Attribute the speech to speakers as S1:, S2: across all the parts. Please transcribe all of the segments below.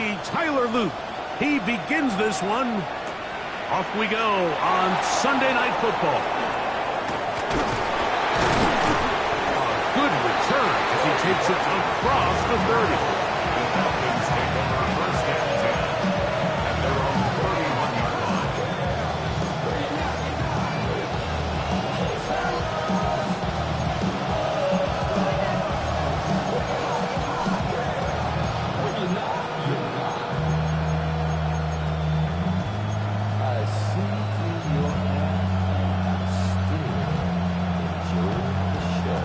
S1: rookie, Tyler Luke. He begins this one. Off we go on Sunday Night Football. A good return as he takes it across the 30.
S2: Falcons take over first and 10 at their own 31-yard line.
S3: I see through your act and still enjoy the show.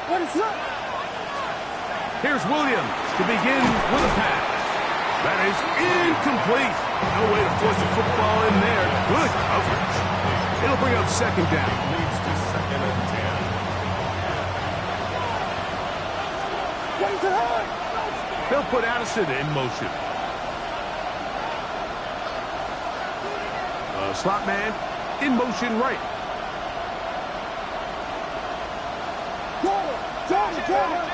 S4: What is up?
S1: Here's Williams to begin with a pass. That is incomplete. No way to force the football in there. Good coverage. It'll bring up second down.
S2: Leads to second and 10.
S4: What is it on?
S1: They'll put Addison in motion. Slot man in motion right.
S4: Jordan.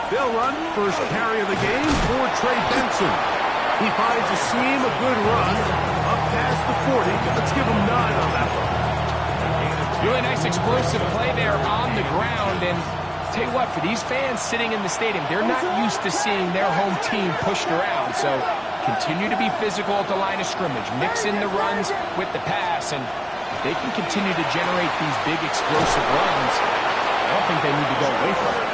S1: They'll run first carry of the game for Trey Benson. He finds a seam, a good run, up past the 40. Let's give him 9 on that one.
S5: Really nice explosive play there on the ground. And tell you what, for these fans sitting in the stadium, they're not used to seeing their home team pushed around. So continue to be physical at the line of scrimmage. Mix in the runs with the pass. And if they can continue to generate these big explosive runs, I don't think they need to go away from it.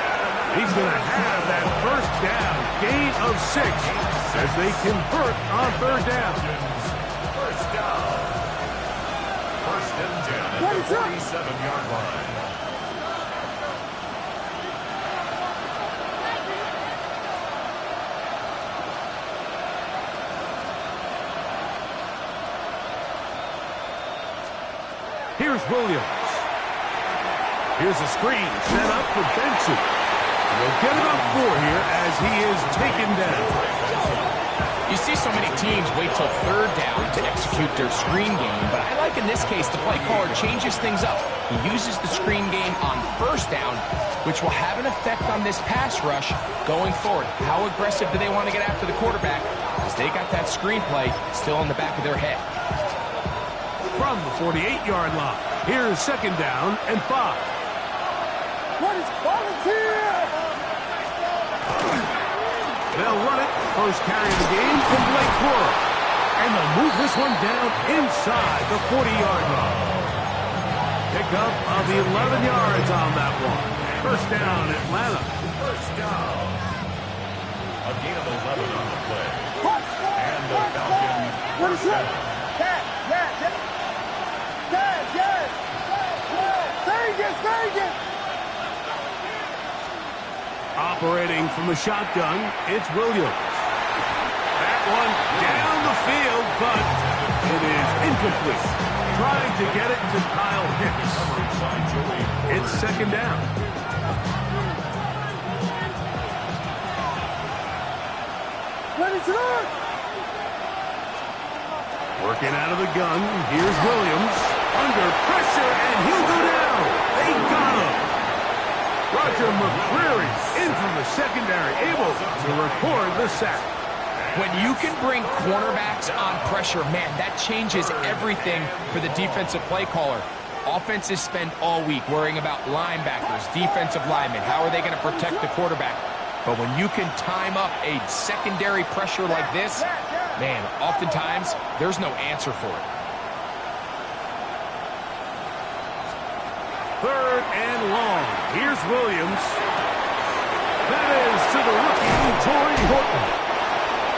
S1: He's going to have that first down, gain of 6, as they convert on third down.
S2: First down. First and 10 at the 47-yard line.
S1: Here's Williams. Here's a screen set up for Benson. They'll get about 4 here as he is taken down.
S5: You see so many teams wait till third down to execute their screen game, but I like in this case the play caller changes things up. He uses the screen game on first down, which will have an effect on this pass rush going forward. How aggressive do they want to get after the quarterback? Because they got that screen play still in the back of their head.
S1: From the 48-yard line, here's second down and 5.
S4: What is volunteer?
S1: They'll run it. First carry of the game from Blake Ruru. And they'll move this one down inside the 40-yard line. Pickup of 11 yards on that one. First down, Atlanta.
S2: First down. A gain of 11 on the play. And the Falcons.
S4: What is up? Yes. Vegas.
S1: Operating from the shotgun, it's Williams. That one down the field, but it is incomplete. Trying to get it to Kyle Hicks. It's second down.
S4: What is it on?
S1: Working out of the gun, here's Williams. Under pressure, and he'll go down. They got him. Roger McCreary in from the secondary, able to record the sack.
S5: When you can bring cornerbacks on pressure, man, that changes everything for the defensive play caller. Offenses spend all week worrying about linebackers, defensive linemen. How are they going to protect the quarterback? But when you can time up a secondary pressure like this, man, oftentimes there's no answer for it.
S1: Third and long. Here's Williams. That is to the rookie, Torrey Horton.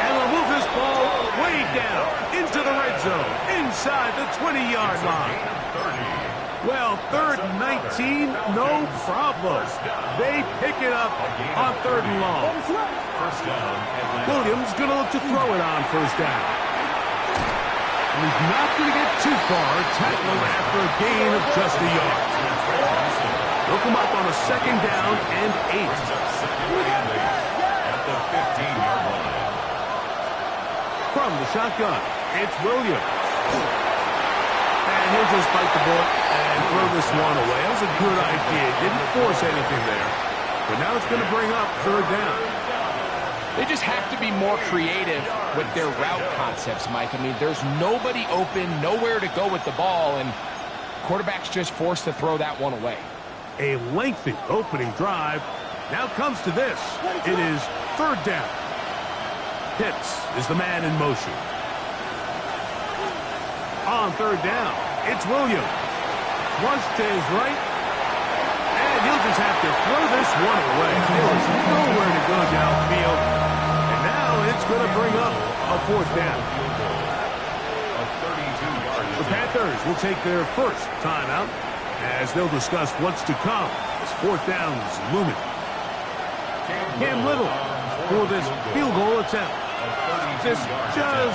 S1: And they'll move this ball way down into the red zone, inside the 20-yard line. Well, third and 19, no problem. They pick it up on third and long.
S2: First down.
S1: Williams going to look to throw it on first down. And he's not going to get too far, tackling after a gain of just a yard. They'll come up on a second down and 8.
S2: At the 15-yard line.
S1: from the shotgun. It's Williams. And he'll just bite the bullet and throw this one away. That was a good idea. Didn't force anything there. But now it's going to bring up third down.
S5: They just have to be more creative with their route concepts, Mike. I mean, there's nobody open, nowhere to go with the ball, and quarterback's just forced to throw that one away.
S1: A lengthy opening drive. Now comes to this. It is third down. Pitts is the man in motion. On third down, it's Williams. Flush to his right. And he'll just have to throw this one away. There was nowhere to go downfield. And now it's going to bring up a fourth down. The Panthers will take their first timeout as they'll discuss what's to come as fourth down's looming. Cam Little for this field goal attempt. Just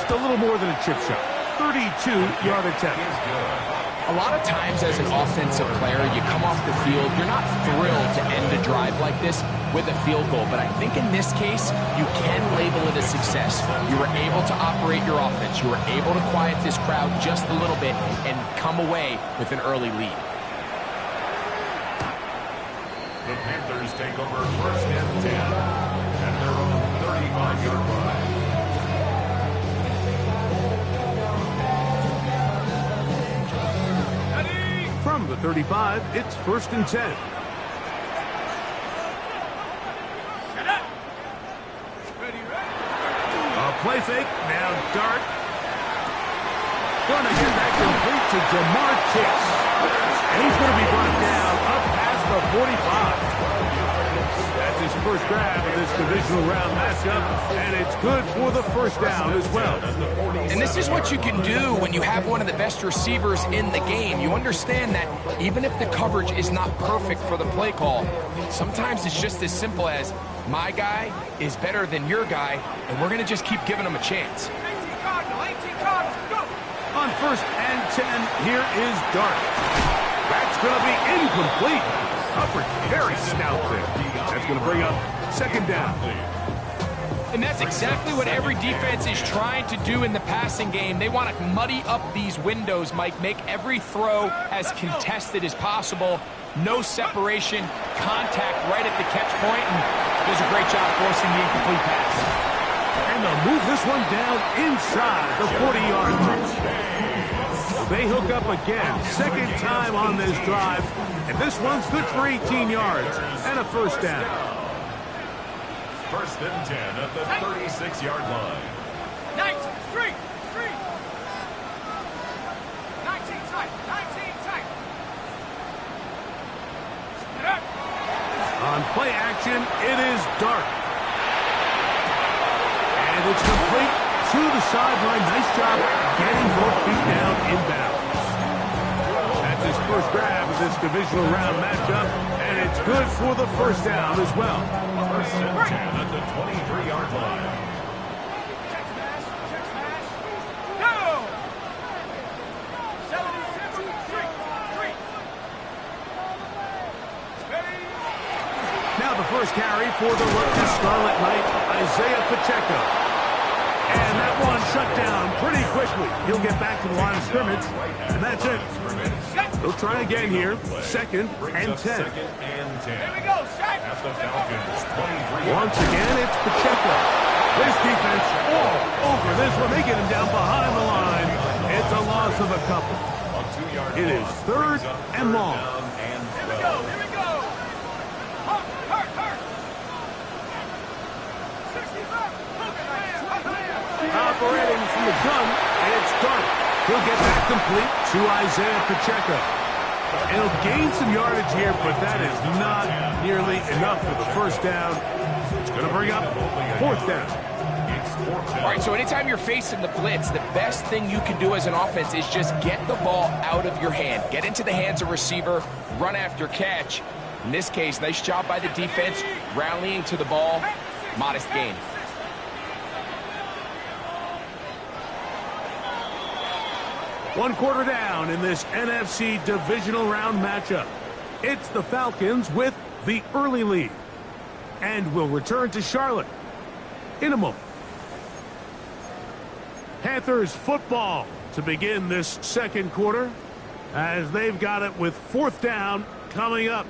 S1: a little more than a chip shot. 32-yard attempt.
S5: A lot of times as an offensive player, you come off the field, you're not thrilled to end a drive like this with a field goal. But I think in this case, you can label it a success. You were able to operate your offense. You were able to quiet this crowd just a little bit and come away with an early lead.
S2: The Panthers take over first and 10 at their own 35-yard line.
S1: From the 35, it's first and 10. A play fake, now Dart. Gonna get that complete to Jamar Chase. And he's going to be brought down up past the 45. That's his first grab of this divisional round matchup, and it's good for the first down as well.
S5: And this is what you can do when you have one of the best receivers in the game. You understand that even if the coverage is not perfect for the play call, sometimes it's just as simple as my guy is better than your guy, and we're going to just keep giving him a chance.
S1: On first and 10, here is Dart. That's going to be incomplete. Upper carry snout there. That's going to bring up second down.
S5: And that's exactly what every defense is trying to do in the passing game. They want to muddy up these windows, Mike, make every throw as contested as possible. No separation, contact right at the catch point, and does a great job forcing the incomplete pass.
S1: And they'll move this one down inside the 40-yard line. They hook up again, second time on this drive, and this one's good for 18 yards and a first down.
S2: First and 10 at the 36-yard line.
S4: 19 tight.
S1: On play action, it is Dart. And it's complete to the sideline. Nice job getting both feet down inbounds. That's his first grab of this divisional round matchup, and it's good for the first down as well.
S2: First and 10 at the 23-yard line.
S1: Now the first carry for the rookie Scarlet Knight, Isaiah Pacheco. And that one shut down pretty quickly. He'll get back to the line of scrimmage, and that's it. They'll try again here. Second and 10.
S2: Second and 10. Here we go, set. At the Falcons, 23.
S1: Once again, it's Pacheco. This defense all over this one. They get him down behind the line. It's a loss of a couple. It is third and long.
S4: Here we go. Hurt. 65.
S1: Operating from the gun, it's Dart. He'll get that complete to Isaiah Pacheco. And he'll gain some yardage here, but that is not nearly enough for the first down. It's going to bring up fourth down.
S5: All right, so anytime you're facing the blitz, the best thing you can do as an offense is just get the ball out of your hand. Get into the hands of receiver, run after catch. In this case, nice job by the defense, rallying to the ball. Modest gain.
S1: One quarter down in this NFC divisional round matchup. It's the Falcons with the early lead. And we'll return to Charlotte in a moment. Panthers football to begin this second quarter as they've got it with 4th down coming up.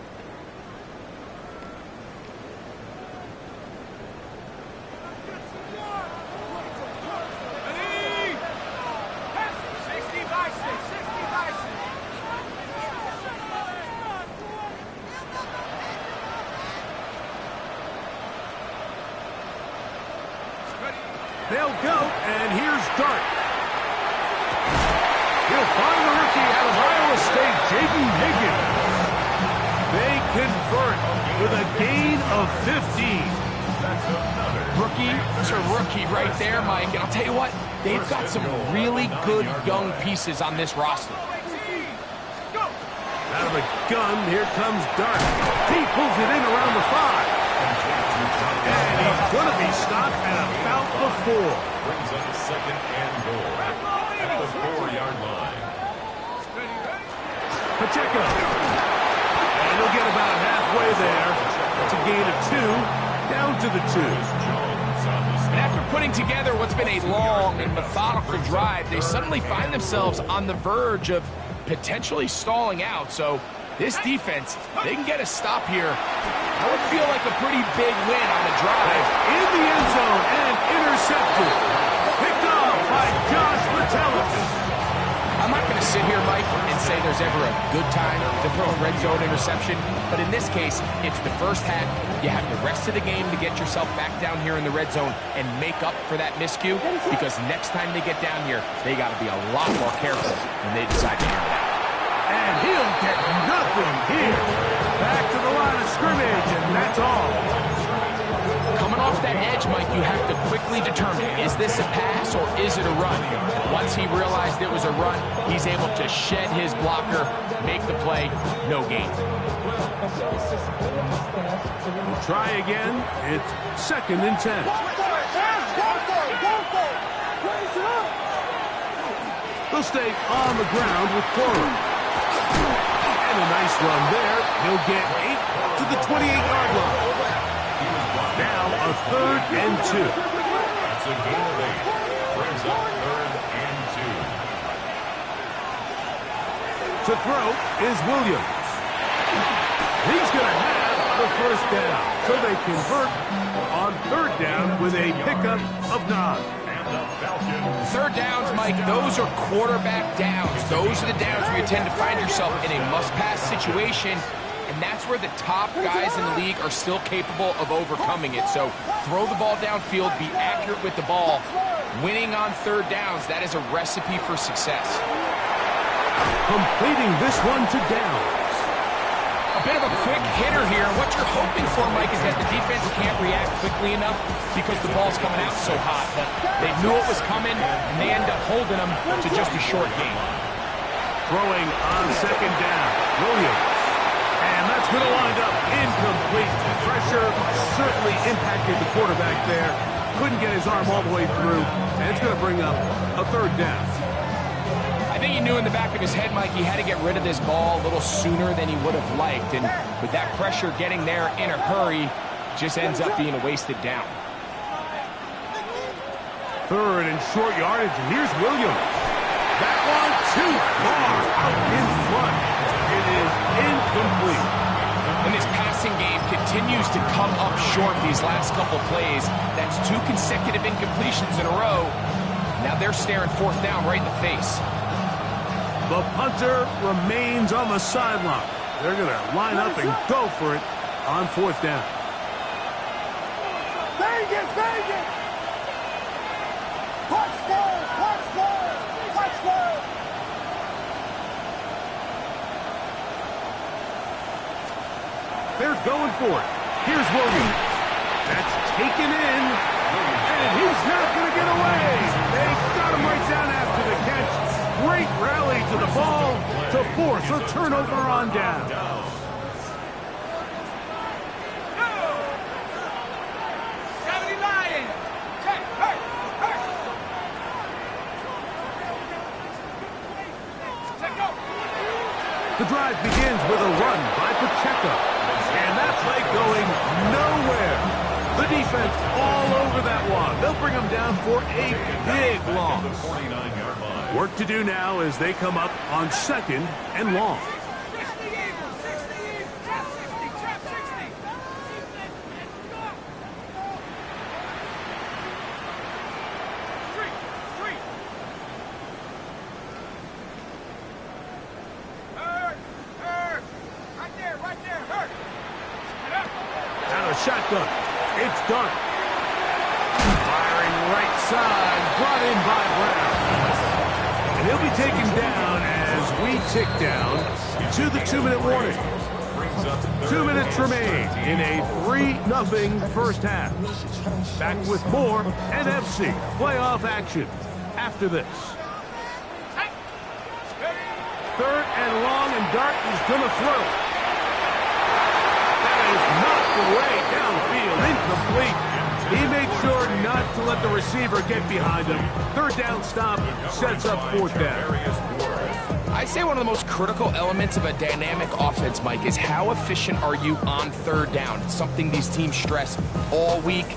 S1: They'll go, and here's Dart. He'll find the rookie out of Iowa State, Jaden Higgins. They convert with a gain of 15.
S5: Rookie to rookie right there, Mike. And I'll tell you what, they've got some really good young pieces on this roster.
S1: Out of a gun, here comes Dart. He pulls it in around the 5. And he's going to be stopped at about the 4.
S2: Brings up a 2nd and goal at the 4-yard line.
S1: Pacheco. And he'll get about halfway there. It's a gain of 2, down to the 2.
S5: And after putting together what's been a long and methodical drive, they suddenly find themselves on the verge of potentially stalling out. So this defense, they can get a stop here. That would feel like a pretty big win on a drive.
S1: In the end zone and intercepted. Picked off by Josh Metellus.
S5: I'm not going to sit here, Mike, and say there's ever a good time to throw a red zone interception, but in this case, it's the first half. You have the rest of the game to get yourself back down here in the red zone and make up for that miscue, because next time they get down here, they got to be a lot more careful when they decide to air it out.
S1: And he'll get nothing here. Back to the line of scrimmage, and that's all.
S5: Coming off that edge, Mike, you have to quickly determine, is this a pass or is it a run? Once he realized it was a run, he's able to shed his blocker, make the play, no gain.
S1: We'll try again. It's 2nd and 10. They'll stay on the ground with Ruru. And a nice run there. He'll get 8 to the 28-yard line. Now a 3rd and 2.
S2: It's a gain of 8. Brings up 3rd and 2.
S1: To throw is Williams. He's going to have the 1st down. So they convert on 3rd down with a pickup of 9.
S5: 3rd downs, Mike, those are quarterback downs. Those are the downs where you tend to find yourself in a must-pass situation, and that's where the top guys in the league are still capable of overcoming it. So throw the ball downfield, be accurate with the ball. Winning on 3rd downs, that is a recipe for success.
S1: Completing this one to Downs.
S5: A bit of a quick hitter here. What you're hoping for, Mike, is that the defense can't react quickly enough because the ball's coming out so hot. But they knew it was coming, and they end up holding them to just a short gain.
S1: Throwing on 2nd down. Williams. And that's going to wind up incomplete. Pressure certainly impacted the quarterback there. Couldn't get his arm all the way through. And it's going to bring up a 3rd down.
S5: I think he knew in the back of his head, Mike, he had to get rid of this ball a little sooner than he would have liked. And with that pressure getting there in a hurry, just ends up being a wasted down.
S1: 3rd and short yardage, and here's Williams. That one too far out in front. It is incomplete.
S5: And this passing game continues to come up short these last couple plays. That's 2 consecutive incompletions in a row. Now they're staring 4th down right in the face.
S1: The punter remains on the sideline. They're going to line up and go for it on 4th down.
S4: Vegas, Vegas! Touchdown, touchdown, touchdown!
S1: They're going for it. Here's Williams. That's taken in. And he's not going to get away. They got him right down after the catch. Great rally to the ball to force a turnover on down. The drive begins with a run by Pacheco. And that play going nowhere. The defense all over that one. They'll bring them down for a big loss.
S2: 49-yard line.
S1: Work to do now as they come up on 2nd and long. Shotgun. It's done. Firing right side. Brought in by Brown. And he'll be taken down as we tick down to the 2-minute warning. 2 minutes remain in a 3-0 first half. Back with more NFC playoff action after this. 3rd and long, and Dart is going to throw. Knocked away downfield, incomplete. He made sure not to let the receiver get behind him. 3rd down stop sets up 4th down.
S5: I'd say one of the most critical elements of a dynamic offense, Mike, is how efficient are you on 3rd down. It's something these teams stress all week.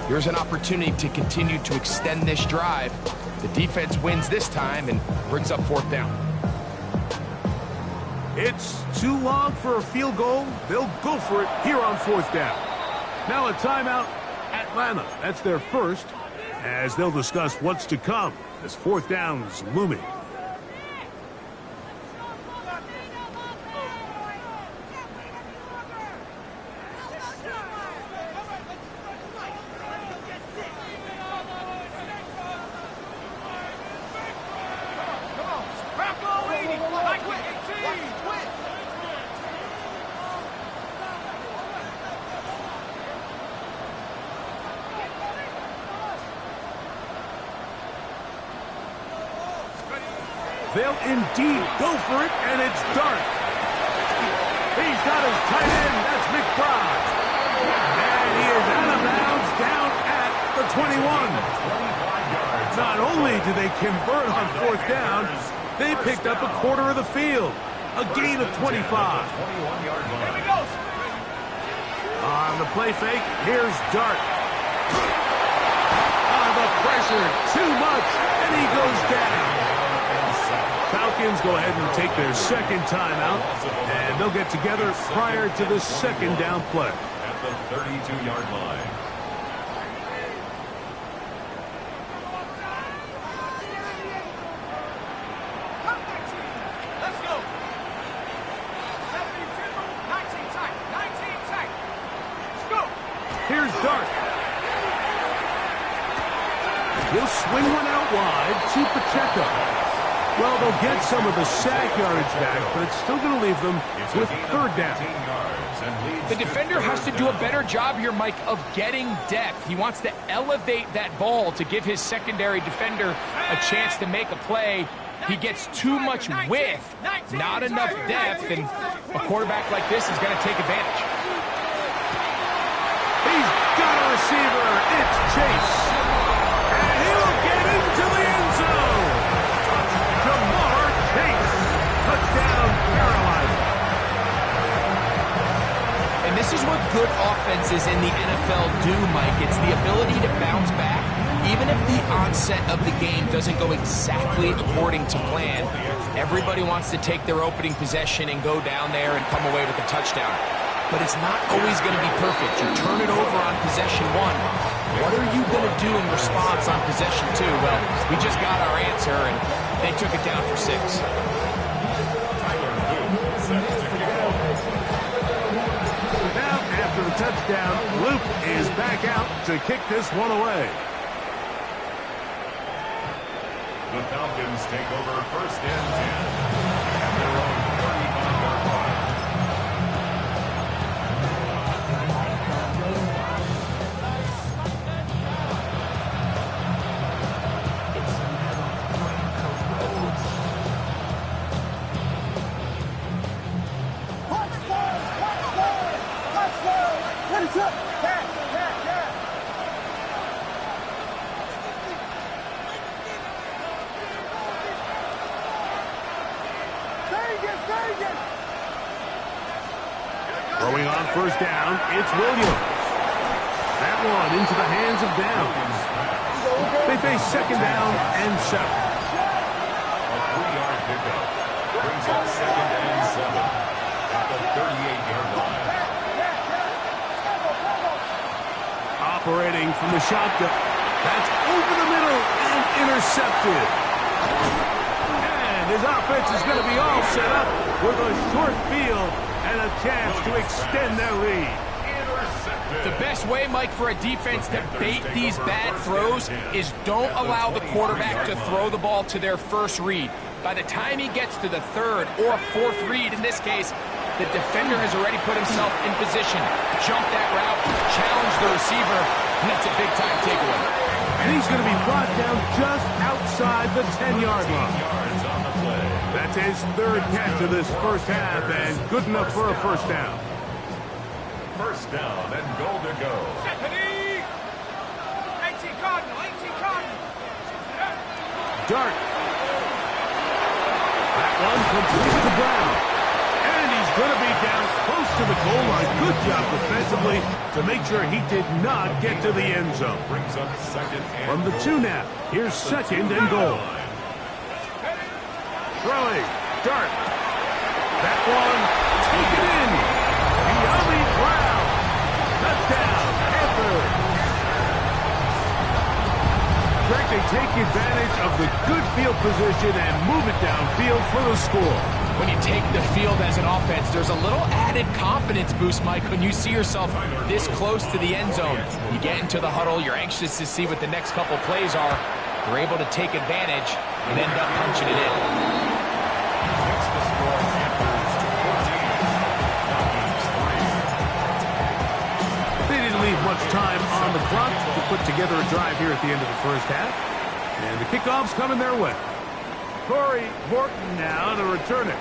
S5: Here's an opportunity to continue to extend this drive. The defense wins this time and brings up 4th down.
S1: It's too long for a field goal. They'll go for it here on 4th down. Now a timeout, Atlanta. That's their first, as they'll discuss what's to come as 4th down is looming. They'll indeed go for it, and it's Dart. He's got his tight end. That's McBride. And he is out of bounds down at the 21. Not only do they convert on 4th down, they picked up a quarter of the field. A gain of 25. On the play fake, here's Dart. The pressure, too much, and he goes down. Falcons go ahead and take their 2nd timeout, and they'll get together prior to the 2nd down play.
S2: At the 32-yard line.
S4: Let's go. 72, 19 tight, 19 tight. Let's go.
S1: Here's Dart. He'll swing one out wide to Pacheco. Well, they'll get some of the sack yardage back, but it's still going to leave them with 3rd down.
S5: The defender has to do a better job here, Mike, of getting depth. He wants to elevate that ball to give his secondary defender a chance to make a play. He gets too much width, not enough depth, and a quarterback like this is going to take advantage.
S1: He's got a receiver. It's Chase. And he'll get into the end zone. Touchdown, Carolina.
S5: And this is what good offenses in the NFL do, Mike. It's the ability to bounce back. Even if the onset of the game doesn't go exactly according to plan, everybody wants to take their opening possession and go down there and come away with a touchdown. But it's not always going to be perfect. You turn it over on possession 1. What are you going to do in response on possession 2? Well, we just got our answer, and they took it down for 6.
S1: Now, after the touchdown, Luke is back out to kick this one away.
S2: The Falcons take over 1st and 10 at their own 35-yard line.
S1: Throwing on 1st down, it's Williams. That one into the hands of Downs. They face second down and 7.
S2: A 3-yard pickup brings up second and 7 at the 38-yard line.
S1: Operating from the shotgun. That's over the middle and intercepted. And his offense is going to be all set up with a short field and a chance to extend their lead.
S2: Intercepted.
S5: The best way, Mike, for a defense to bait these bad throws is don't allow the quarterback to throw the ball to their first read. By the time he gets to the third or fourth read, in this case, the defender has already put himself in position, jump that route, challenge the receiver, and that's a big-time takeaway.
S1: And he's going to be brought down just outside the 10-yard line.
S2: Yards on the play.
S1: That's his third catch of this first half, and good enough for a first down.
S2: First down and goal to go.
S4: Stephanie! 18 Cardinal, 18 Cardinal.
S1: Dart. That one complete to Brown. And he's going to be down close to the goal line. Good job defensively to make sure he did not get to the end zone.
S2: Brings up second and
S1: From the 2 now, here's second and goal. Throwing. Dart. That one taken in. De'Ami Brown. Touchdown, Panthers. Greg, they take advantage of the good field position and move it downfield for the score.
S5: When you take the field as an offense, there's a little added confidence boost, Mike, when you see yourself this close to the end zone. You get into the huddle, you're anxious to see what the next couple plays are. You're able to take advantage and end up punching it in.
S2: That's the score. Panthers 14.
S1: They didn't leave much time on the clock to put together a drive here at the end of the first half. And the kickoff's coming their way. Corey Morton now to return it.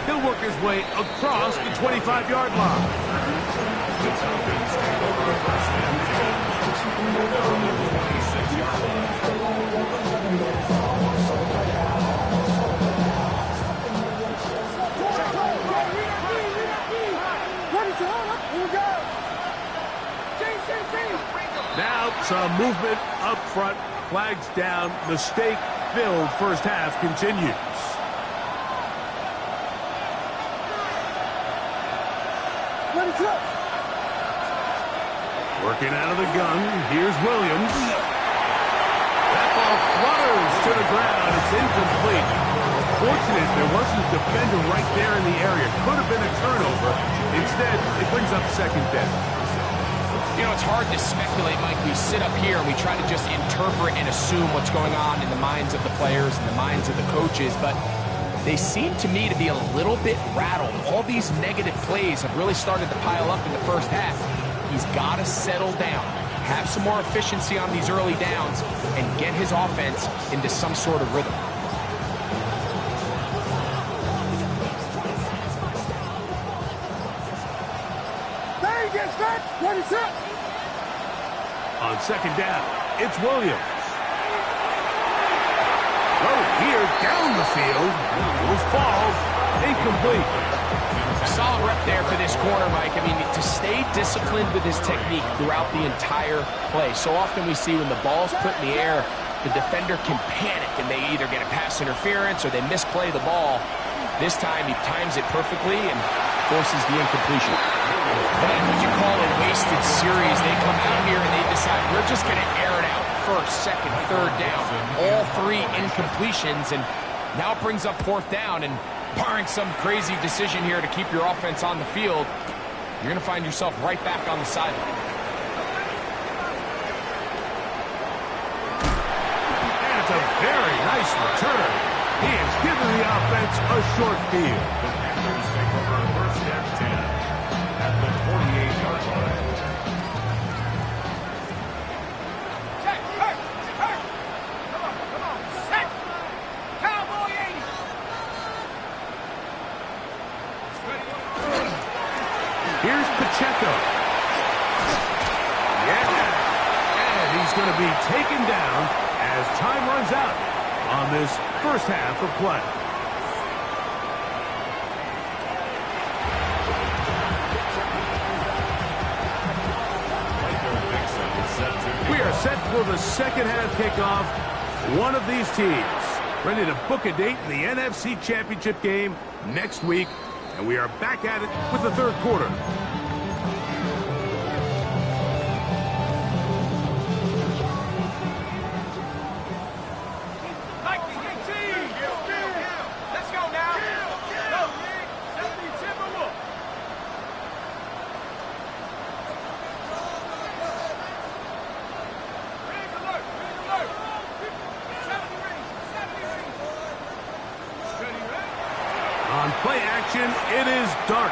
S1: He'll work his way across the 25-yard line.
S2: The Falcons take over first and 10 on the 26-yard line.
S1: Now some movement up front. Flags down. Mistake-filled first half continues. Working out of the gun. Here's Williams. That ball flutters to the ground. It's incomplete. Fortunate there wasn't a defender right there in the area. Could have been a turnover. Instead, it brings up second down.
S5: You know, it's hard to speculate, Mike. We sit up here and we try to just interpret and assume what's going on in the minds of the players and the minds of the coaches, but they seem to me to be a little bit rattled. All these negative plays have really started to pile up in the first half. He's got to settle down, have some more efficiency on these early downs, and get his offense into some sort of rhythm.
S1: On second down, it's Williams. Throw here down the field. Will fall. Incomplete.
S5: Solid rep there for this corner, Mike. I mean, to stay disciplined with his technique throughout the entire play. So often we see when the ball's put in the air, the defender can panic and they either get a pass interference or they misplay the ball. This time he times it perfectly and forces the incompletion. That's what you call a wasted series. They come out here and they decide we're just going to air it out first, second, third down. All three incompletions, and now it brings up fourth down. And barring some crazy decision here to keep your offense on the field, you're going to find yourself right back on the sideline.
S1: And it's a very nice return. He has given the offense a short field.
S2: The Panthers take over first and 10 at the 48-yard line.
S4: Set, hurt, hurt. Come on, set. Cowboy 80.
S1: Here's Pacheco. Yeah. And he's going to be taken down as time runs out on this first half of play. set for the second half kickoff. One of these teams ready to book a date in the NFC Championship game next week. And we are back at it with the third quarter.
S4: Let's go now. Go, Nick. 70 Timberwolves. Ring alert. 70 rings. Steady, ready?
S1: On play action, it is Dart.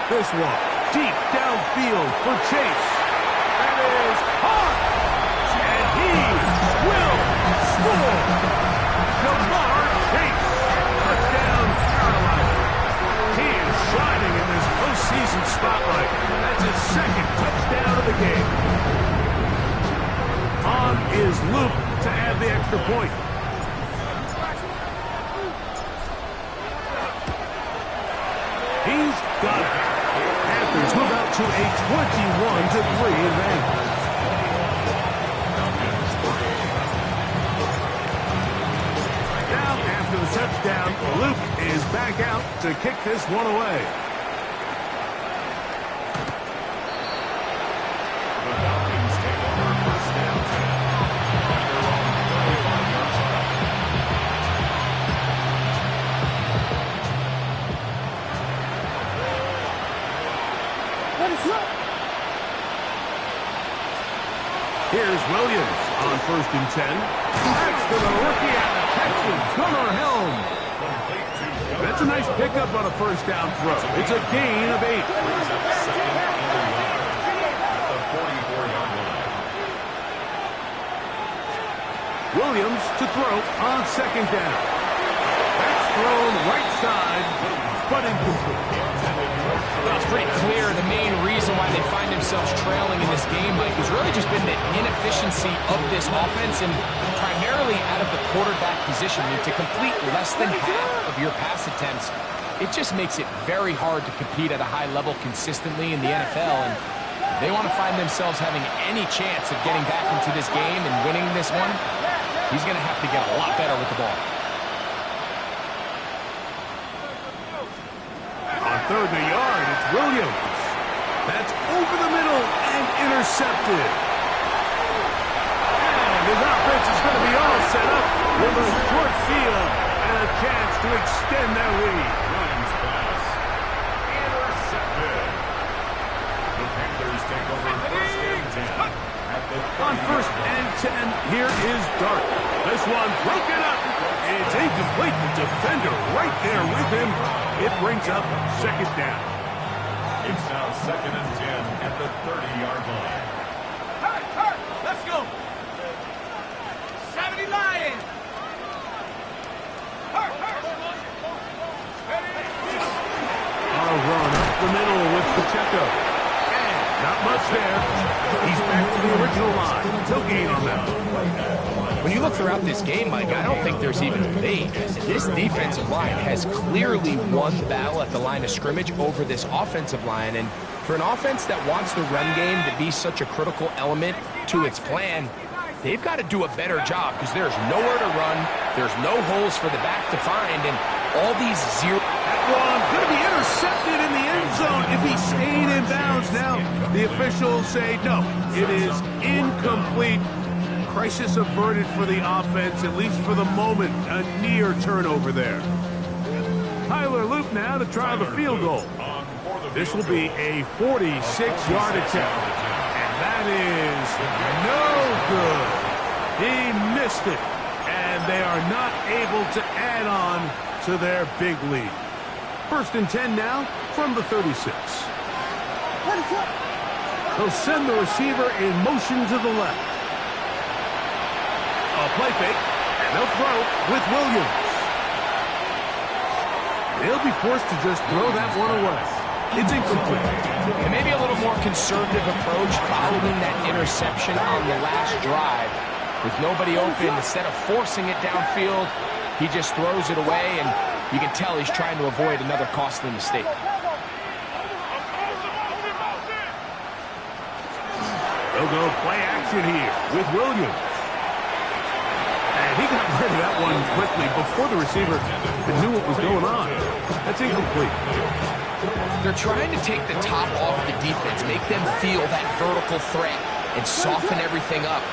S1: This one, deep downfield for Chase. That is hard. And he will score. Jamar Chase. Touchdown, Carolina. He is shining in this postseason spotlight. That's his second touchdown of the game. On is Luke to add the extra point. He's got it. Panthers move out to a 21-3 advantage. Now, after the touchdown, Luke is back out to kick this one away.
S2: The Falcons take over first down 10 at their own 35-yard line.
S1: Here's Williams on 1st and 10. That's to the rookie out of Texas, Gunnar Helm. That's a nice pickup on a first down throw. It's a gain of 8.
S2: Brings up second and 11 at the 44-yard line.
S1: Williams to throw on 2nd down. That's thrown right side, but incomplete.
S5: Well, it's pretty clear the main reason why they find themselves trailing in this game, Mike, has really just been the inefficiency of this offense and primarily out of the quarterback position. I mean, to complete less than half of your pass attempts, it just makes it very hard to compete at a high level consistently in the NFL. And they want to find themselves having any chance of getting back into this game and winning this one. He's going to have to get a lot better with the ball.
S1: On 3rd and a yard, it's Williams. That's over the middle and intercepted. And his offense is going to be all set up with a short field and a chance to extend their lead.
S2: Williams pass. Intercepted. The Panthers take over first and 10 at the 30-yard
S1: On 1st and 10, here is Dart. This one broken up. It's incomplete. The defender right there with him. It brings up 2nd down.
S2: It's now 2nd and 10 at the 30-yard line.
S4: Hurt. Let's go. 70 Lions. Hurt.
S1: On a run up the middle with Pacheco. And not much there. He's back to the original line. No gain on that.
S5: When you look throughout this game, Mike, I don't think there's even debate. This defensive line has clearly won the battle at the line of scrimmage over this offensive line. And for an offense that wants the run game to be such a critical element to its plan, they've got to do a better job because there's nowhere to run, there's no holes for the back to find, and all these zero...
S1: That one going to be intercepted in the end zone if he stayed in bounds. Now, the officials say no, it is incomplete. Crisis averted for the offense, at least for the moment. A near turnover there. Tyler Luke now to try the field goal. This will be a 46-yard attempt. And that is no good. He missed it. And they are not able to add on to their big lead. 1st and 10 now from the 36. They'll send the receiver in motion to the left. A play fake, and they'll throw with Williams. They'll be forced to just throw that one away. It's incomplete.
S5: And maybe a little more conservative approach following that interception on the last drive. With nobody open, instead of forcing it downfield, he just throws it away, and you can tell he's trying to avoid another costly mistake.
S1: They'll go play action here with Williams. And he got rid of that one quickly before the receiver even knew what was going on. That's incomplete.
S5: They're trying to take the top off the defense, make them feel that vertical threat, and soften everything up.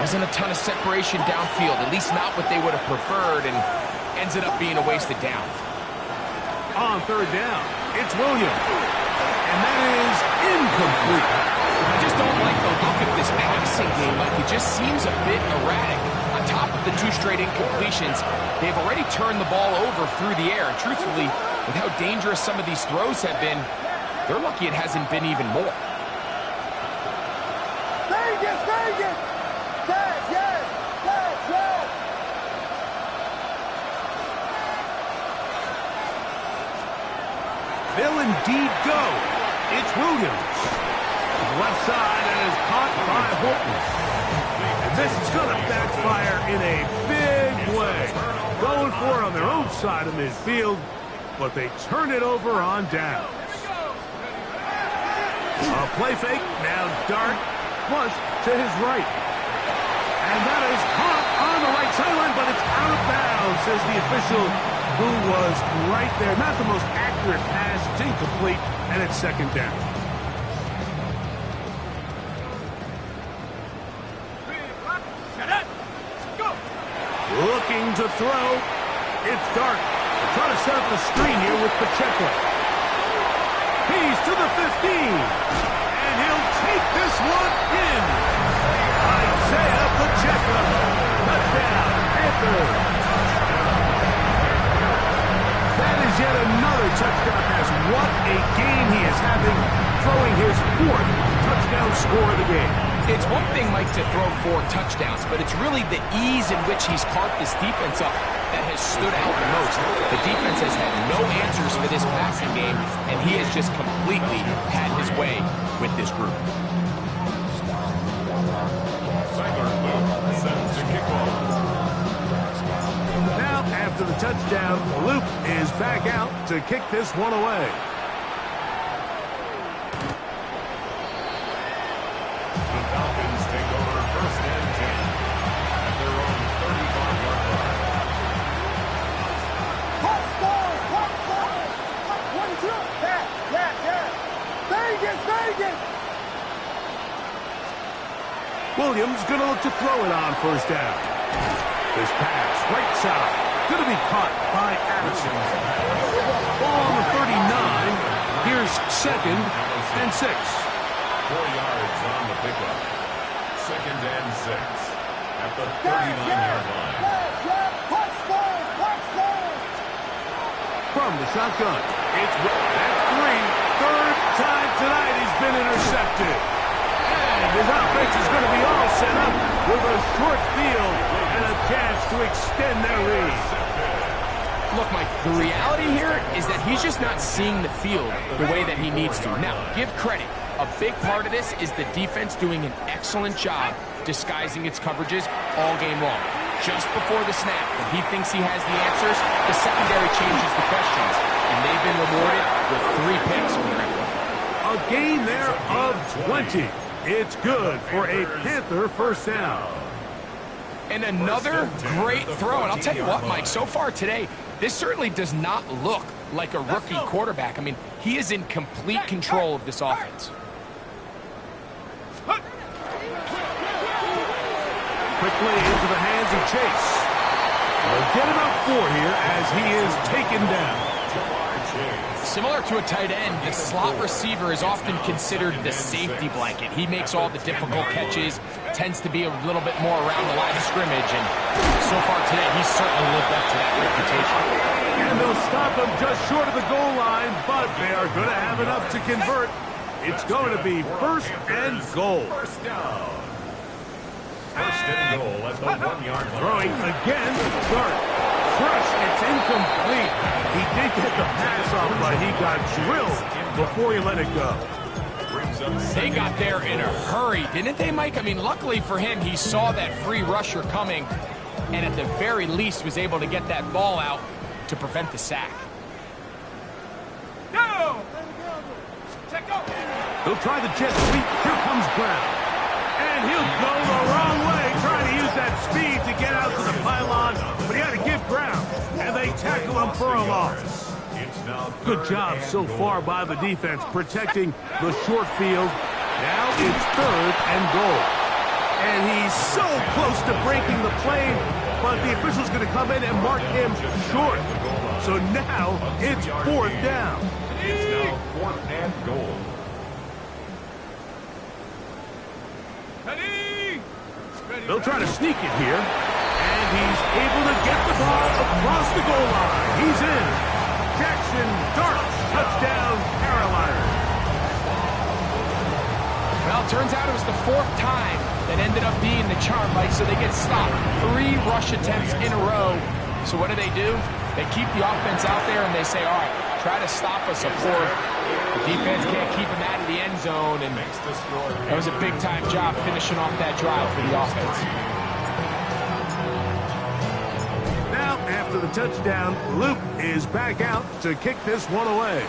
S5: Wasn't a ton of separation downfield, at least not what they would have preferred, and ends it up being a wasted down.
S1: On third down, it's Williams. And that is incomplete.
S5: I just don't like the look of this passing game. Like, it just seems a bit erratic. On top of the 2 straight incompletions, they've already turned the ball over through the air. And truthfully, with how dangerous some of these throws have been, they're lucky it hasn't been even more.
S4: Vegas, Vegas! Yes, yes, yes, yes!
S1: They'll indeed go. It's Williams. To the left side and is caught by Horton. And this is going to backfire in a big way. Going for it on their own side of midfield, but they turn it over on downs. A play fake, now Dart, flush to his right. And that is caught on the right sideline, but it's out of bounds, says the official, who was right there. Not the most accurate pass, it's incomplete, and it's second down. Looking to throw. It's Dart. They're trying to set up the screen here with Pacheco. He's to the 15. And he'll take this one in. Isaiah Pacheco. Touchdown, Panthers. That is yet another touchdown pass. What a game he is having, throwing his 4th touchdown score of the game.
S5: It's one thing, Mike, to throw 4 touchdowns, but it's really the ease in which he's carved this defense up that has stood out the most. The defense has had no answers for this passing game, and he has just completely had his way with this group.
S1: Now, after the touchdown, Luke is back out to kick this one away. Williams going to look to throw it on first down. This pass, right side, going to be caught by Addison. Ball on the 39. Here's second and 6.
S2: 4 yards on the pickup. Second and 6 at the 39-yard line.
S1: From the shotgun, it's that's 3. Third time tonight he's been intercepted. And his offense is going to be all set up with a short field and a chance to extend their lead.
S5: Look, Mike, the reality here is that he's just not seeing the field the way that he needs to. Now, give credit. A big part of this is the defense doing an excellent job disguising its coverages all game long. Just before the snap, when he thinks he has the answers, the secondary changes the questions, and they've been rewarded with 3 picks from their effort.
S1: A gain there of 20. It's good for a Panther first down.
S5: And another great throw. And I'll tell you what, Mike, so far today, this certainly does not look like a rookie quarterback. I mean, he is in complete control of this offense.
S1: Quickly into the hands of Chase. They'll get about 4 here as he is taken down.
S5: Similar to a tight end, the slot receiver is often considered the safety blanket. He makes all the difficult catches, tends to be a little bit more around the line of scrimmage, and so far today, he's certainly lived up to that reputation.
S1: And they'll stop him just short of the goal line, but they are going to have enough to convert. It's going to be first and goal.
S2: First down. First and goal at the 1-yard line.
S1: Throwing again, Dart. First, it's incomplete. He did get the pass off, but he got drilled before he let it go.
S5: They got there in a hurry, didn't they, Mike? I mean, luckily for him, he saw that free rusher coming, and at the very least was able to get that ball out to prevent the sack.
S4: Go! Check go!
S1: They'll try the jet sweep. Here comes Brown. And he'll go the wrong way, trying to use that speed to get out to the pylon, but he had to give ground, and they tackle him for a loss. Good job so far by the defense protecting the short field. Now it's 3rd and goal. And he's so close to breaking the plane, but the official's going to come in and mark him short. So now it's 4th down.
S2: It's now 4th and goal.
S1: They'll try to sneak it here, and he's able to get the ball across the goal line. He's in. Jackson darts, touchdown, Carolina.
S5: Well, it turns out it was the 4th time that ended up being the charm, Mike, so they get stopped. 3 rush attempts in a row. So what do? They keep the offense out there, and they say, all right, try to stop us a 4th. The defense can't keep him out of the end zone, and that was a big-time job finishing off that drive for the offense.
S1: Now, after the touchdown, Luke is back out to kick this one away.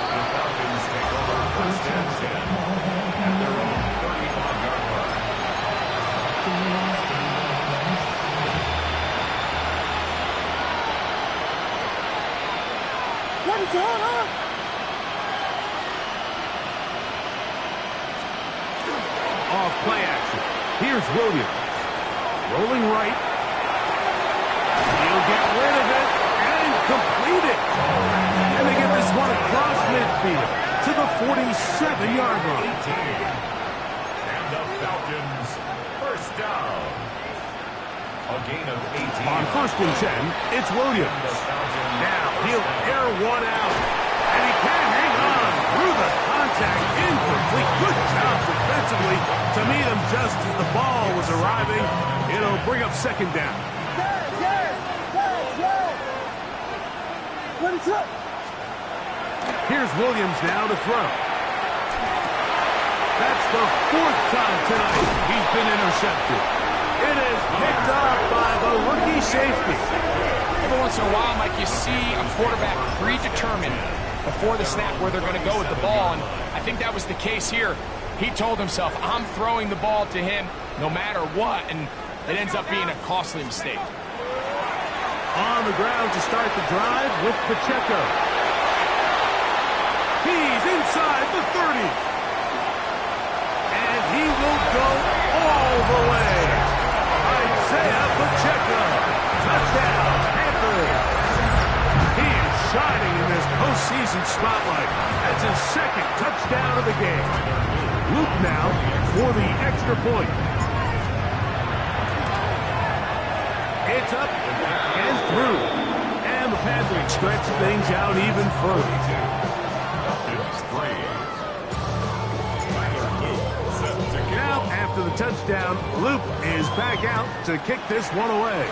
S2: The Falcons take over 1st and 10 at their own 35-yard line.
S1: What is going on? Off play action. Here's Williams. Rolling right. He'll get rid of it and complete it. And they get this one across midfield to the 47-yard line.
S2: And the Falcons, 1st down. A gain of 18.
S1: On 1st and 10, it's Williams. Now he'll air one out. And he can hang on through the contact. Incomplete. Good job defensively to meet him just as the ball was arriving. It'll bring up 2nd down. Here's Williams now to throw. That's the 4th time tonight he's been intercepted. It is picked up by the rookie safety.
S5: Every once in a while, Mike, you see a quarterback predetermined before the snap where they're going to go with the ball, and I think that was the case here. He told himself, I'm throwing the ball to him no matter what, and it ends up being a costly mistake.
S1: On the ground to start the drive with Pacheco. He's inside the 30. And he will go all the way. Isaiah Pacheco. Touchdown, Panthers. He is shining in this postseason spotlight. That's his 2nd touchdown of the game. Luke now for the extra point. It's up and through. And the Panthers stretch things out even further. Now, after the touchdown, Luke is back out to kick this one away.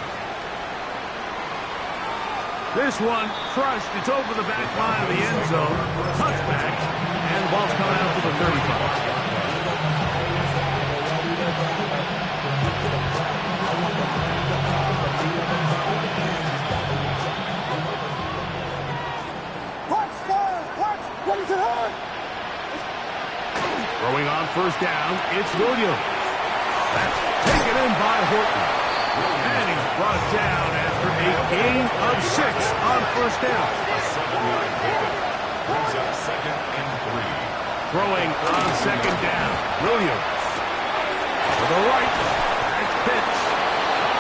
S1: This one crushed. It's over the back line of the end zone. Touchback. And the ball's coming out to the 35. Throwing on 1st down, it's Williams. That's taken in by Horton. And he's brought down after a gain of 6 on 1st down.
S2: A 7-yard pickup brings up 2nd and 3.
S1: Throwing on 2nd down, Williams. To the right, that's pitch.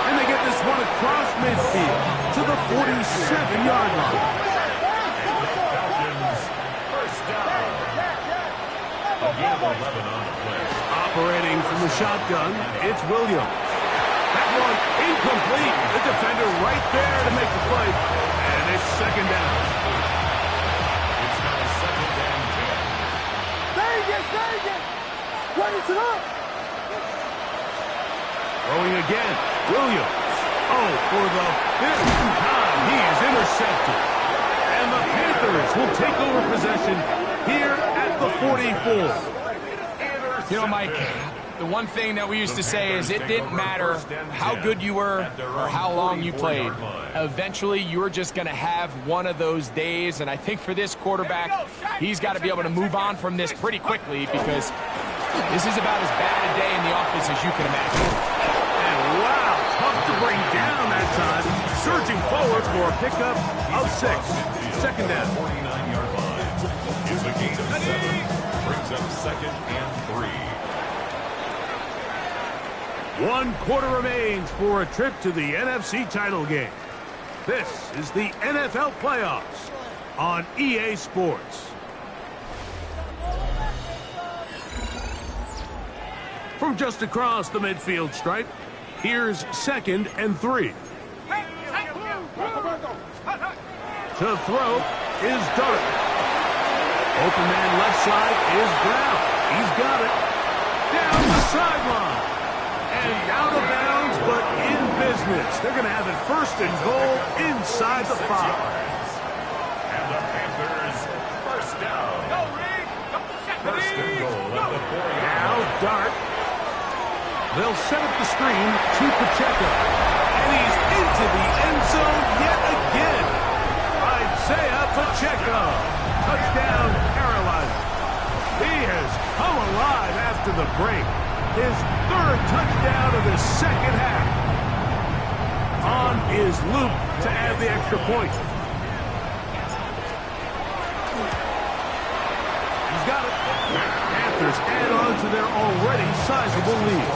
S1: And they get this one across midfield to the 47-yard line.
S2: Falcons, 1st down. A gain of 11 on the play.
S1: Operating from the shotgun, it's Williams. That one incomplete. The defender right there to make the play. And it's 2nd down.
S2: It's now 2nd and 10.
S1: What is it up? Throwing again. Williams. Oh, for the 5th time, he is intercepted. And the Panthers will take over possession here at the 44.
S5: You know, Mike, the one thing that we used to say is it didn't matter how good you were or how long you played. Eventually, you're just going to have one of those days, and I think for this quarterback, he's got to be able to move on from this pretty quickly because this is about as bad a day in the office as you can imagine.
S1: And wow, tough to bring down that time. Surging forward for a pickup of 6. Second down.
S2: 49-yard line. Is a gain of 7. Brings up 2nd and 3.
S1: 1 quarter remains for a trip to the NFC title game. This is the NFL playoffs on EA Sports. From just across the midfield stripe, here's 2nd and 3. To throw is Dart. Open man left side is Brown. He's got it. Down the sideline. And out of bounds, but in business. They're going to have it 1st and goal inside the 5.
S2: And the Panthers, 1st down. 1st and goal at the 4-yard line.
S1: Now Dart. They'll set up the screen to Pacheco. And he's into the end zone yet again. Isaiah Pacheco. Touchdown, Carolina. He has come alive after the break. His 3rd touchdown of the 2nd half. On is Luke to add the extra point. He's got it. Panthers add on to their already sizable lead.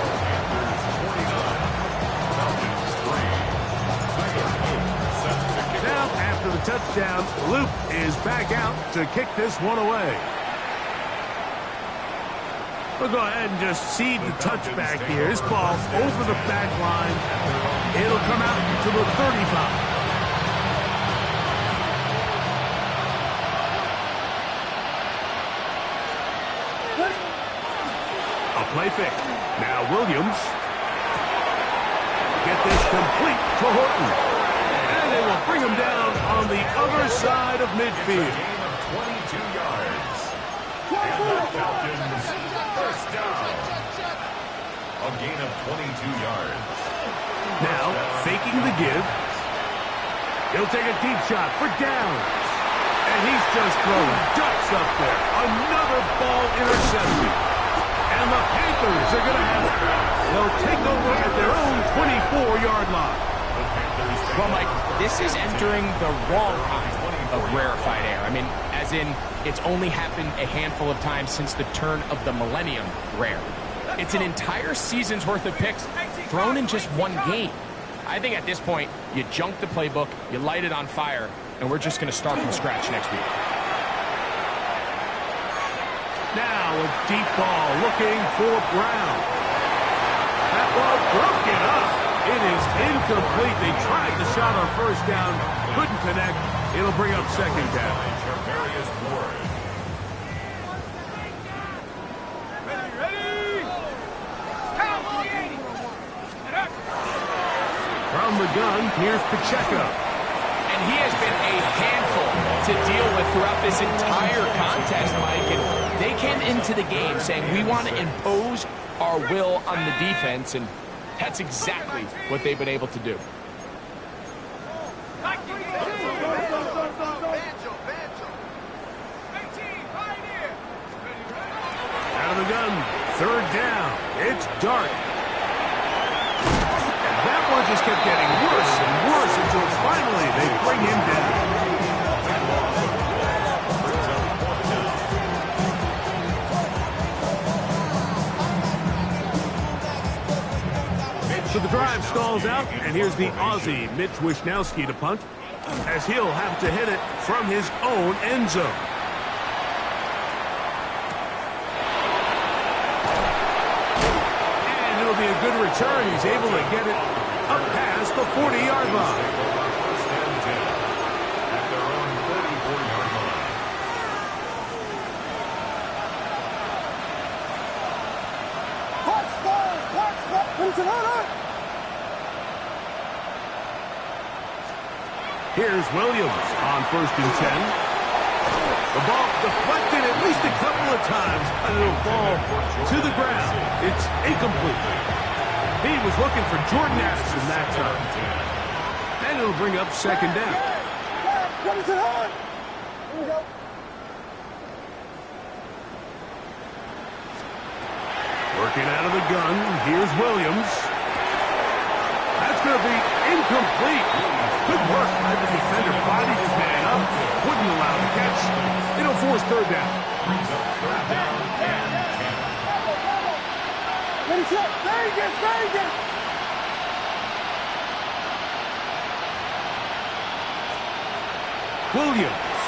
S1: Now, after the touchdown, Luke is back out to kick this one away. We'll go ahead and just cede the touchback here. This ball over the back line. It'll come out to the 35. A play fake. Now Williams. Get this complete to Horton. And they will bring him down on the other side of midfield.
S2: A gain of 22 yards. And the Falcons, 1st down. A gain of 22 yards.
S1: Now, faking the give. He'll take a deep shot for downs. And he's just throwing ducks up there. Another ball intercepted. And the Panthers are going to have it. They'll take over at their own 24-yard line.
S5: Well, Mike, this is entering the wrong kind of rarefied air. I mean, as in, it's only happened a handful of times since the turn of the millennium rare. It's an entire season's worth of picks thrown in just one game. I think at this point, you junk the playbook, you light it on fire, and we're just going to start from scratch next week.
S1: Now a deep ball looking for Brown. That ball broken up. It is incomplete. They tried the shot on 1st down, couldn't connect. It'll bring up 2nd down. From the gun, here's Pacheco.
S5: And he has been a handful to deal with throughout this entire contest, Mike. And they came into the game saying, we want to impose our will on the defense, and that's exactly what they've been able to do.
S1: Out of the gun, 3rd down. It's Dart. And that one just kept getting worse and worse until finally they bring him down. So the drive stalls out, and here's the Aussie, Mitch Wishnowsky, to punt, as he'll have to hit it from his own end zone. And it'll be a good return. He's able to get it up past the 40-yard line.
S2: First and 10 at their own 34-yard line.
S1: Here's Williams on 1st and 10. The ball deflected at least a couple of times, and it'll fall to the ground. It's incomplete. He was looking for Jordan Addison that time. And it'll bring up second down.
S6: What is it on? Here we go.
S1: Working out of the gun. Here's Williams. That's going to be incomplete. Good work by the defender. Bodied his man up. Wouldn't allow the catch. It'll force third down.
S2: Brings up third down and 10.
S6: Let me see. Vegas, Vegas.
S1: Williams.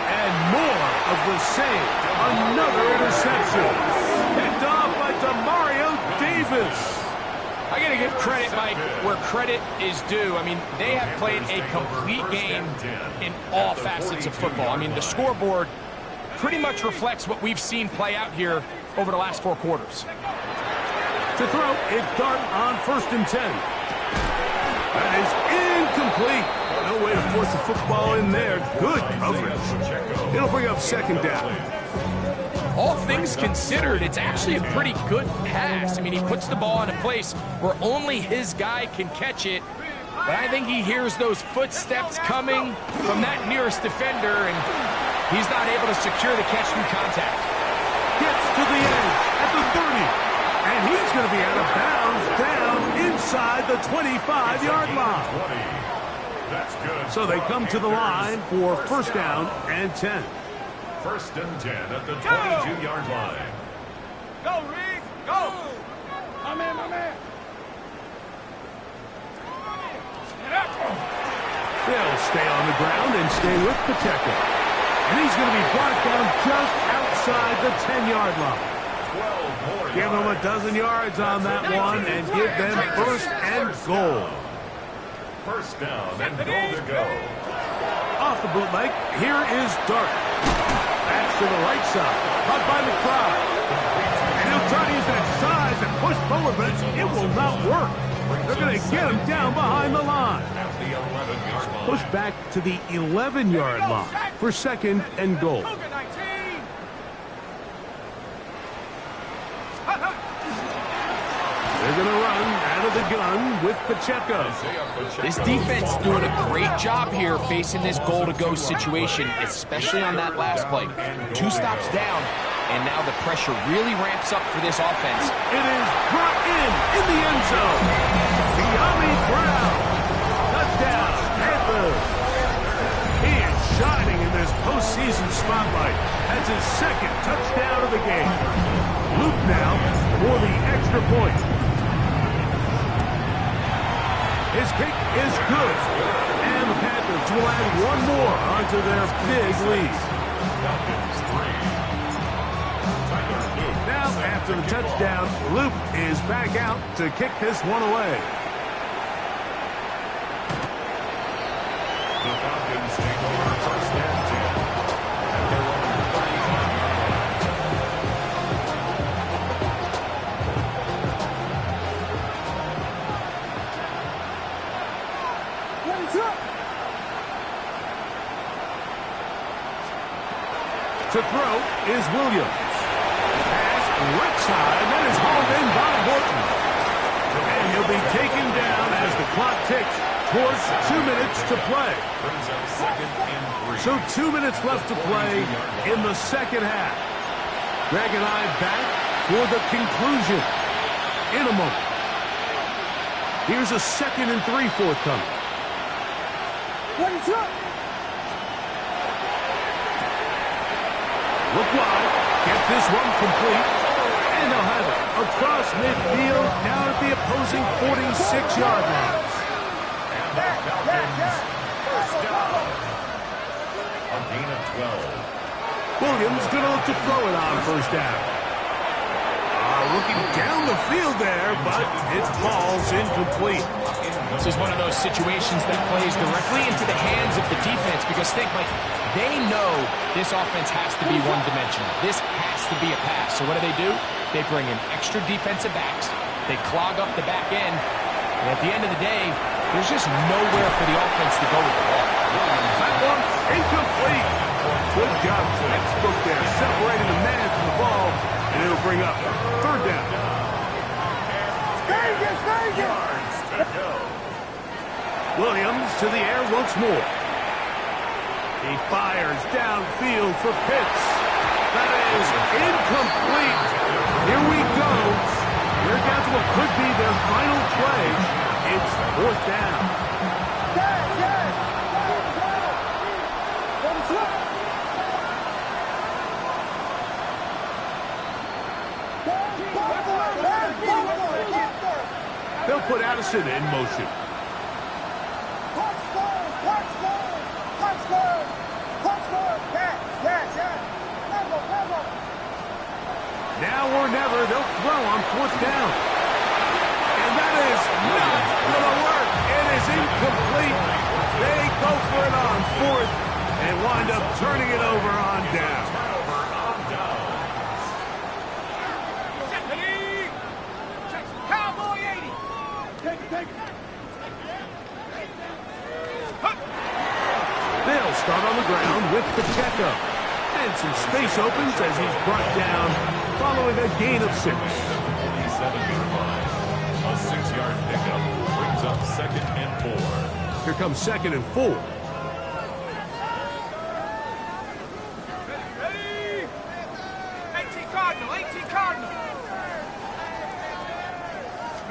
S1: And more of the same. Another interception. Picked off by Demario Davis.
S5: I got to give credit, Mike, where credit is due. I mean, they have played a complete game in all facets of football. I mean, the scoreboard pretty much reflects what we've seen play out here over the last 4 quarters.
S1: To throw, it's Dart on 1st and 10. That is incomplete. No way to force the football in there. Good coverage. It'll bring up second down.
S5: All things considered, it's actually a pretty good pass. I mean, he puts the ball in a place where only his guy can catch it. But I think he hears those footsteps coming from that nearest defender, and he's not able to secure the catch through contact.
S1: Gets to the edge at the 30. And he's going to be out of bounds down inside the 25-yard line.
S2: That's good.
S1: So they come to the line for first down and 10.
S2: 1st and 10 at the 22-yard line.
S4: Go, Reed, go!
S6: My man, my man.
S1: They'll stay on the ground and stay with Pacheco. And he's going to be brought down just outside the 10-yard line.
S2: 12 more
S1: Give them a dozen yards on that one and give them first and goal.
S2: First down and goal to go.
S1: Off the bootleg, here is Dart. Back to the right side. Caught by McBride. And he'll try to use that size and push forward, but it will not work. They're going to get him down behind the line.
S2: At the 11-yard line.
S1: Push back to the 11-yard line for second and goal.
S4: Cougar 19!
S1: They're going to run out of the gun with Pacheco.
S5: This defense is doing a great job here facing this goal-to-go situation, especially on that last play. 2 stops down, and now the pressure really ramps up for this offense.
S1: It is brought in the end zone. De'Ami Brown. Touchdown, Panthers. He is shining in this postseason spotlight. That's his 2nd touchdown of the game. Luke now for the extra point. His kick is good. And the Panthers will add one more onto their big lead. Now, after the touchdown, Luke is back out to kick this one away.
S2: The Falcons take over 1st and 10. At their own 35.
S6: What is up?
S1: To throw is Williams. Pass right side, and that is hauled in by Horton. And he'll be taken down as the clock ticks towards 2 minutes to play.
S2: Brings up 2nd and 3.
S1: So 2 minutes left to play in the second half. Greg and I back for the conclusion in a moment. Here's a 2nd and 3 forthcoming.
S6: What is up?
S1: Look wide. Get this one complete. And they'll have it across midfield down at the opposing 46-yard line.
S2: And the Falcons, first down. A gain of 12.
S1: Williams going to look to throw it on first down. Looking down the field there, but it falls incomplete.
S5: This is one of those situations that plays directly into the hands of the defense because think, like, they know this offense has to be one-dimensional. This has to be a pass. So what do? They bring in extra defensive backs. They clog up the back end. And at the end of the day, there's just nowhere for the offense to go with the ball.
S1: That one, incomplete. Good job, textbook there, separating the man from the ball, and it'll bring up third down.
S6: Vegas, Vegas!
S2: Yards to go.
S1: Williams to the air once more. He fires downfield for Pitts. That is incomplete. Here we go. We're down to what could be their final play. It's fourth down.
S6: Yes, yes! Let him slip!
S1: They'll put Addison in motion. Now or never, they'll throw on fourth down. And that is not going to work. It is incomplete. They go for it on fourth and wind up turning it over on down.
S2: Turnover on downs.
S4: Ready? Cowboy 80.
S6: Take it.
S1: They'll start on the ground with Pacheco. And some space opens as he's brought down following a gain of 6.
S2: 47 yards. A 6-yard pickup brings up 2nd and 4.
S1: Here comes 2nd and 4.
S4: Ready? 18 Cardinal.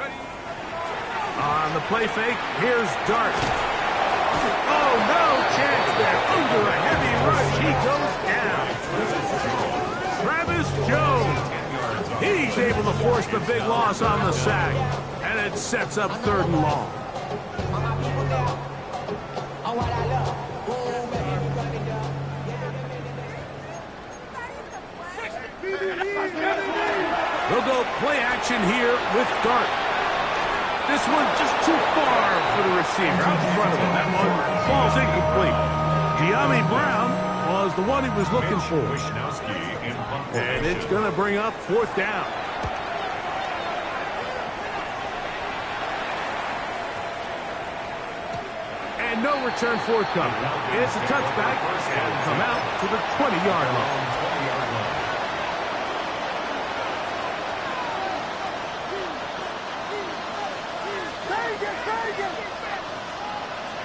S4: Ready?
S1: On the play fake, here's Dart. Oh, no chance there. Under a heavy rush, he goes down. Travis Jones. He's able to force the big loss on the sack. And it sets up 3rd and long. They'll go play action here with Dart. This one just too far for the receiver out in front of him. That one falls incomplete. De'Ami Brown was the one he was looking for. And it's going to bring up 4th down. And no return forthcoming. It's a touchback and come out to the 20-yard line.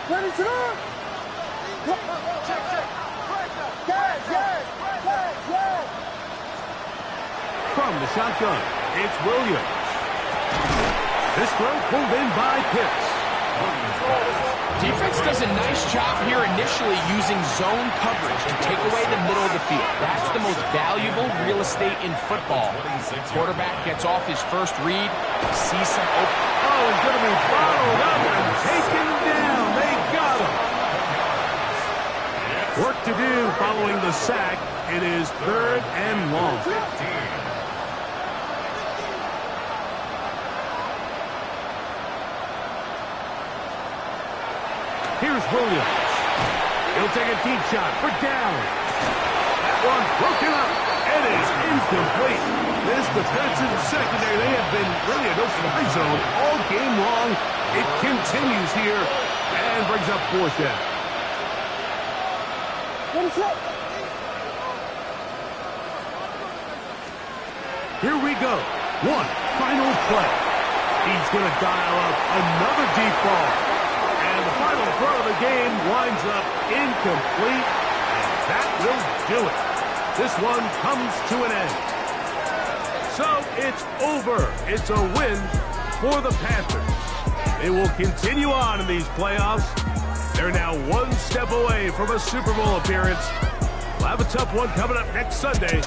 S6: Ready to go! Yes!
S1: From the shotgun, it's Williams. This throw pulled in by Pitts.
S5: Defense does a nice job here initially using zone coverage to take away the middle of the field. That's the most valuable real estate in football. Quarterback gets off his first read, sees some open.
S1: Oh, he's going to be followed up and taken down. They got him. Work to do following the sack. It is 3rd and long. Here's Williams. He'll take a deep shot for down. That one broken up. It is incomplete. This defensive secondary, they have been really a no-fly zone all game long. It continues here and brings up 4th down. Here we go. One final play. He's going to dial up another deep ball. And the final throw of the game winds up incomplete. And that will do it. This one comes to an end. So it's over. It's a win for the Panthers. They will continue on in these playoffs. They're now one step away from a Super Bowl appearance. We'll have a tough one coming up next Sunday